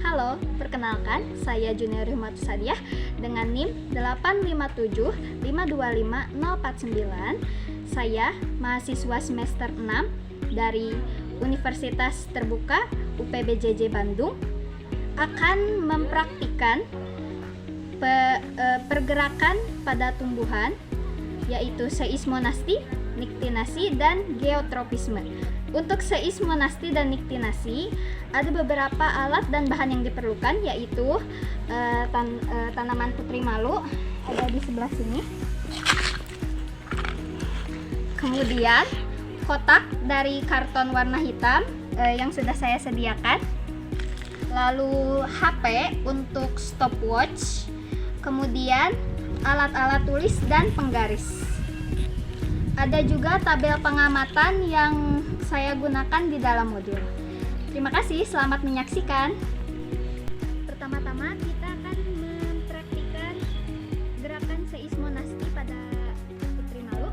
Halo, perkenalkan, saya Junior Himatu Sadiah dengan NIM 857525049. Saya mahasiswa semester 6 dari Universitas Terbuka UPBJJ Bandung, akan mempraktikkan pergerakan pada tumbuhan, yaitu seismonasti, niktinasi, dan geotropisme. Untuk seismonasti dan niktinasi, ada beberapa alat dan bahan yang diperlukan, yaitu tanaman putri malu, ada di sebelah sini. Kemudian kotak dari karton warna hitam yang sudah saya sediakan. Lalu HP untuk stopwatch. Kemudian alat-alat tulis dan penggaris. Ada juga tabel pengamatan yang saya gunakan di dalam modul. Terima kasih, selamat menyaksikan. Pertama-tama kita akan mempraktikkan gerakan seismonasti pada putri malu.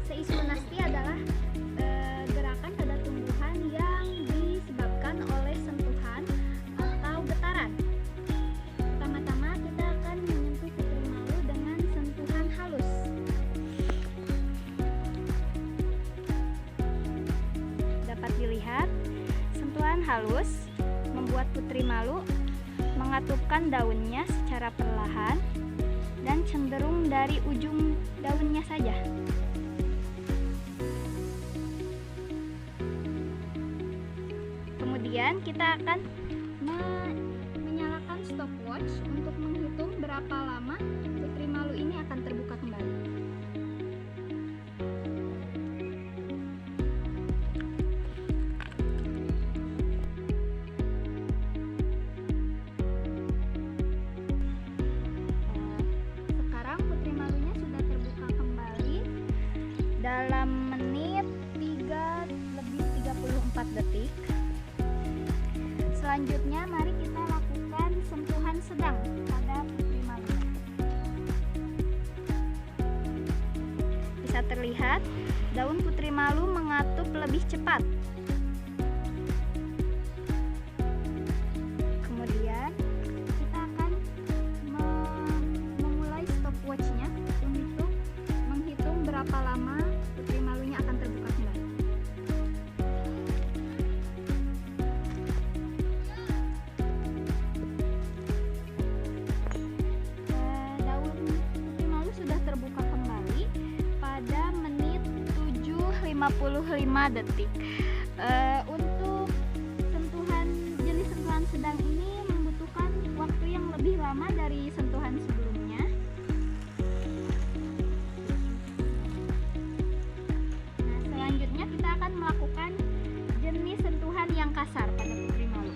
Seismonasti adalah gerakan pada tumbuhan yang disebabkan oleh sentuhan atau getaran. Pertama-tama kita akan menyentuh putri malu dengan sentuhan halus. Dapat dilihat, sentuhan halus membuat putri malu mengatupkan daunnya secara perlahan dan cenderung dari ujung daunnya saja. Kemudian kita akan menyalakan stopwatch untuk menghitung berapa lama putri malu ini akan terbuka kembali. Sekarang putri malunya sudah terbuka kembali dalam menit 3:34 detik. Selanjutnya mari kita lakukan sentuhan sedang pada putri malu. Bisa terlihat daun putri malu mengatup lebih cepat. Kemudian kita akan memulai stopwatch-nya untuk menghitung berapa lama putri malunya akan terbuka kembali. Terbuka kembali pada menit 7:55 detik. Untuk jenis sentuhan sedang ini membutuhkan waktu yang lebih lama dari sentuhan sebelumnya. Nah, selanjutnya kita akan melakukan jenis sentuhan yang kasar pada putri malu.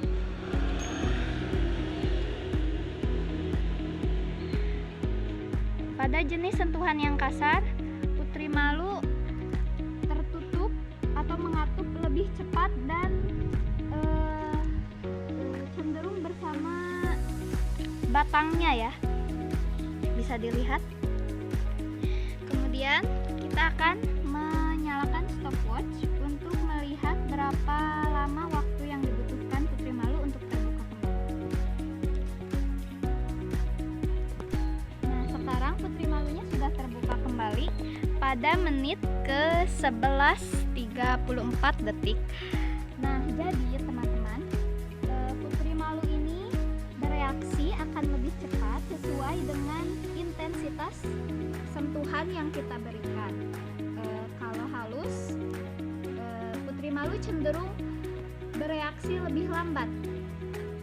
Pada jenis sentuhan yang kasar, putri malu tertutup atau mengatup lebih cepat dan cenderung bersama batangnya ya. Bisa dilihat. Kemudian kita akan menyalakan stopwatch untuk melihat berapa lama waktu yang dibutuhkan putri malu untuk terbuka kembali. Sekarang putri malunya sudah terbuka kembali pada menit ke-11:34 detik. Nah, jadi teman-teman, putri malu ini bereaksi akan lebih cepat sesuai dengan intensitas sentuhan yang kita berikan. Kalau halus, putri malu cenderung bereaksi lebih lambat.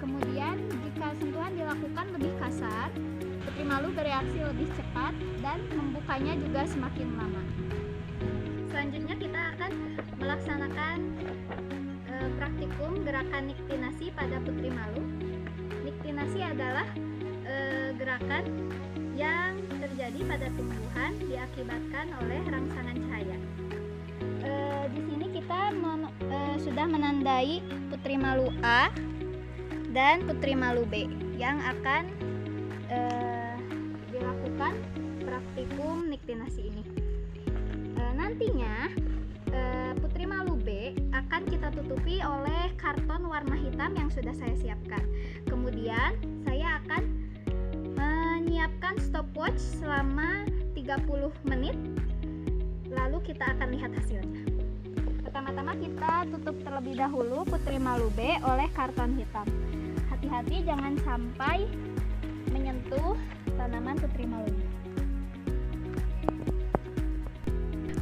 Kemudian jika sentuhan dilakukan lebih kasar, putri malu bereaksi lebih cepat dan membukanya juga semakin lama. Selanjutnya kita akan melaksanakan praktikum gerakan niktinasi pada putri malu. Niktinasi adalah gerakan yang terjadi pada tumbuhan diakibatkan oleh rangsangan cahaya. Di sini kita sudah menandai putri malu A dan putri malu B yang akan dilakukan praktikum niktinasi ini. Nantinya putri malu B akan akan kita tutupi oleh karton warna hitam yang sudah saya siapkan. Kemudian saya akan menyiapkan stopwatch selama 30 menit. Lalu kita akan lihat hasilnya. Pertama-tama kita tutup terlebih dahulu putri malu B oleh karton hitam. Hati-hati jangan sampai menyentuh tanaman putri malunya.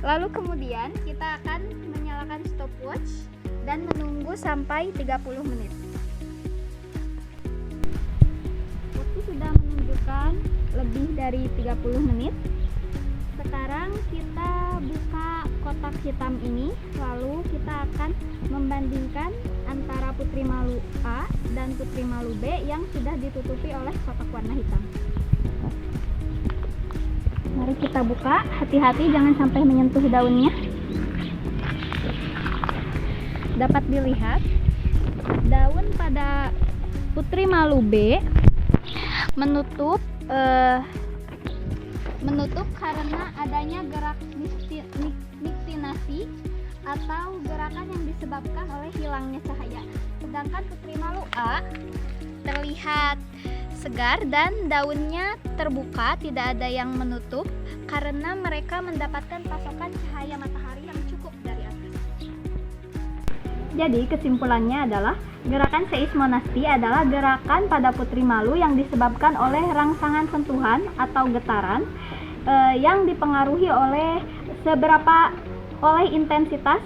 Lalu kemudian kita akan menyalakan stopwatch dan menunggu sampai 30 menit. Waktu sudah menunjukkan lebih dari 30 menit. Sekarang kita buka kotak hitam ini, lalu kita akan membandingkan antara putri malu A dan putri malu B yang sudah ditutupi oleh kotak warna hitam. Mari kita buka, hati-hati jangan sampai menyentuh daunnya. Dapat dilihat, daun pada putri malu B menutup karena adanya gerak niktinasi atau gerakan yang disebabkan oleh hilangnya cahaya. Sedangkan putri malu A terlihat segar dan daunnya terbuka, tidak ada yang menutup karena mereka mendapatkan pasokan cahaya matahari yang cukup dari atas. Jadi kesimpulannya adalah gerakan seismonasti adalah gerakan pada putri malu yang disebabkan oleh rangsangan sentuhan atau getaran yang dipengaruhi oleh intensitas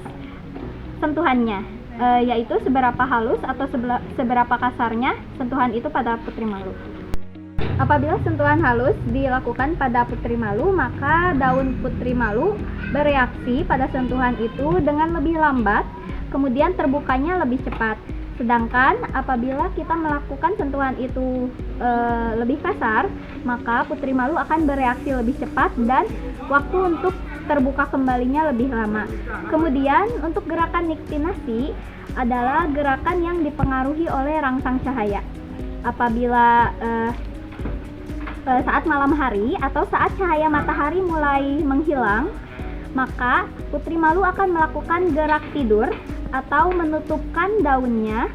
sentuhannya, yaitu seberapa halus atau seberapa kasarnya sentuhan itu pada putri malu. Apabila sentuhan halus dilakukan pada putri malu, maka daun putri malu bereaksi pada sentuhan itu dengan lebih lambat, kemudian terbukanya lebih cepat. Sedangkan apabila kita melakukan sentuhan itu lebih kasar, maka putri malu akan bereaksi lebih cepat dan waktu untuk terbuka kembalinya lebih lama. Kemudian untuk gerakan niktinasi adalah gerakan yang dipengaruhi oleh rangsang cahaya. Apabila saat malam hari atau saat cahaya matahari mulai menghilang, maka putri malu akan melakukan gerak tidur atau menutupkan daunnya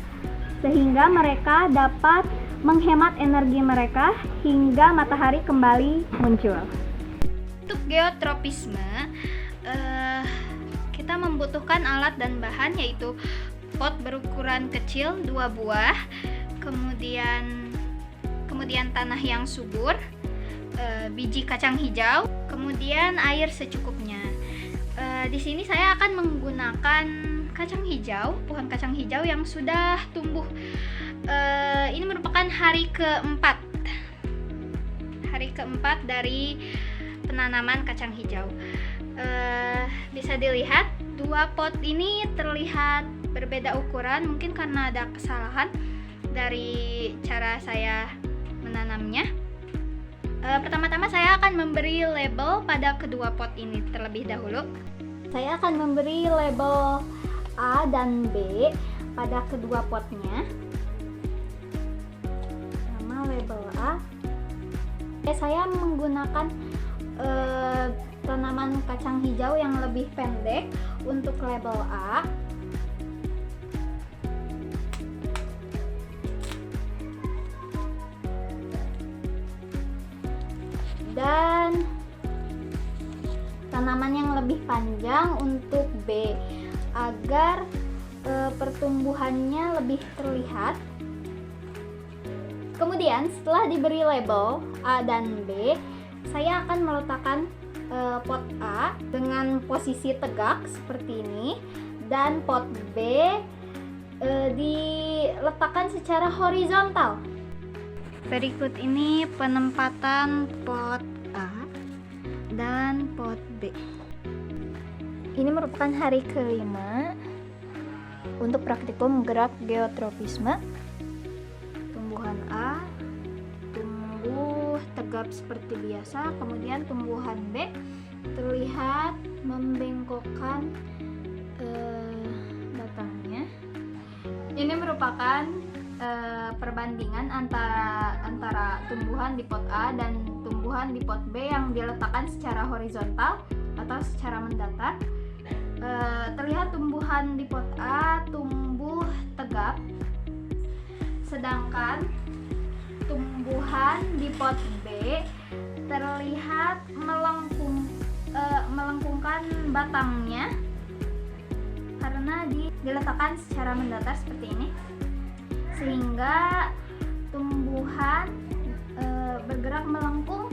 sehingga mereka dapat menghemat energi mereka hingga matahari kembali muncul. Untuk geotropisme, kita membutuhkan alat dan bahan, yaitu pot berukuran kecil 2 buah, kemudian tanah yang subur, biji kacang hijau, kemudian air secukupnya. Di sini saya akan menggunakan kacang hijau, pohon kacang hijau yang sudah tumbuh. Ini merupakan hari keempat dari penanaman kacang hijau. Bisa dilihat 2 pot ini terlihat berbeda ukuran, mungkin karena ada kesalahan dari cara saya menanamnya. Pertama-tama saya akan memberi label pada kedua pot ini terlebih dahulu. Saya akan memberi label A dan B pada kedua potnya. Nama label A. Saya menggunakan tanaman kacang hijau yang lebih pendek untuk label A. Dan tanaman yang lebih panjang untuk B agar pertumbuhannya lebih terlihat. Kemudian setelah diberi label A dan B, saya akan meletakkan pot A dengan posisi tegak seperti ini, dan pot B diletakkan secara horizontal. Berikut ini penempatan pot A dan pot B. Ini merupakan hari kelima untuk praktikum gerak geotropisme. Tumbuhan A tumbuh tegap seperti biasa, kemudian tumbuhan B terlihat membengkokkan batangnya. Ini merupakan perbandingan antara tumbuhan di pot A dan tumbuhan di pot B yang diletakkan secara horizontal atau secara mendatar. Terlihat tumbuhan di pot A tumbuh tegap, sedangkan tumbuhan di pot B terlihat melengkungkan batangnya karena diletakkan secara mendatar seperti ini, sehingga tumbuhan bergerak melengkung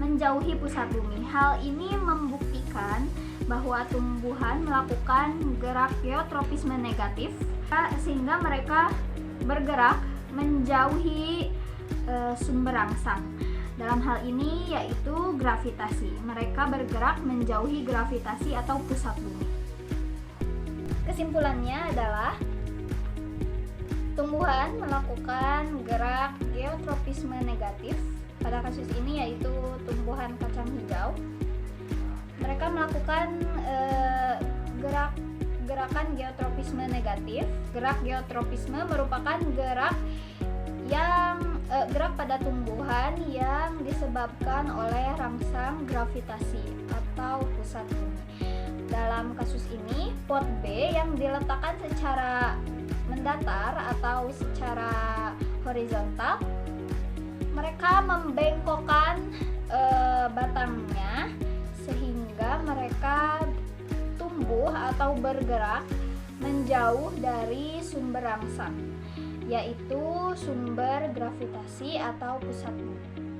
menjauhi pusat bumi. Hal ini membuktikan bahwa tumbuhan melakukan gerak geotropisme negatif, sehingga mereka bergerak menjauhi sumber rangsang. Dalam hal ini yaitu gravitasi. Mereka bergerak menjauhi gravitasi atau pusat bumi. Kesimpulannya adalah tumbuhan melakukan gerak geotropisme negatif. Pada kasus ini yaitu tumbuhan kacang hijau. Mereka melakukan gerakan geotropisme negatif. Gerak geotropisme merupakan gerak pada tumbuhan yang disebabkan oleh rangsang gravitasi atau pusat bumi. Dalam kasus ini, pot B yang diletakkan secara mendatar atau secara horizontal, mereka membengkokkan batangnya sehingga mereka tumbuh atau bergerak menjauh dari sumber rangsang, yaitu sumber gravitasi atau pusat bumi.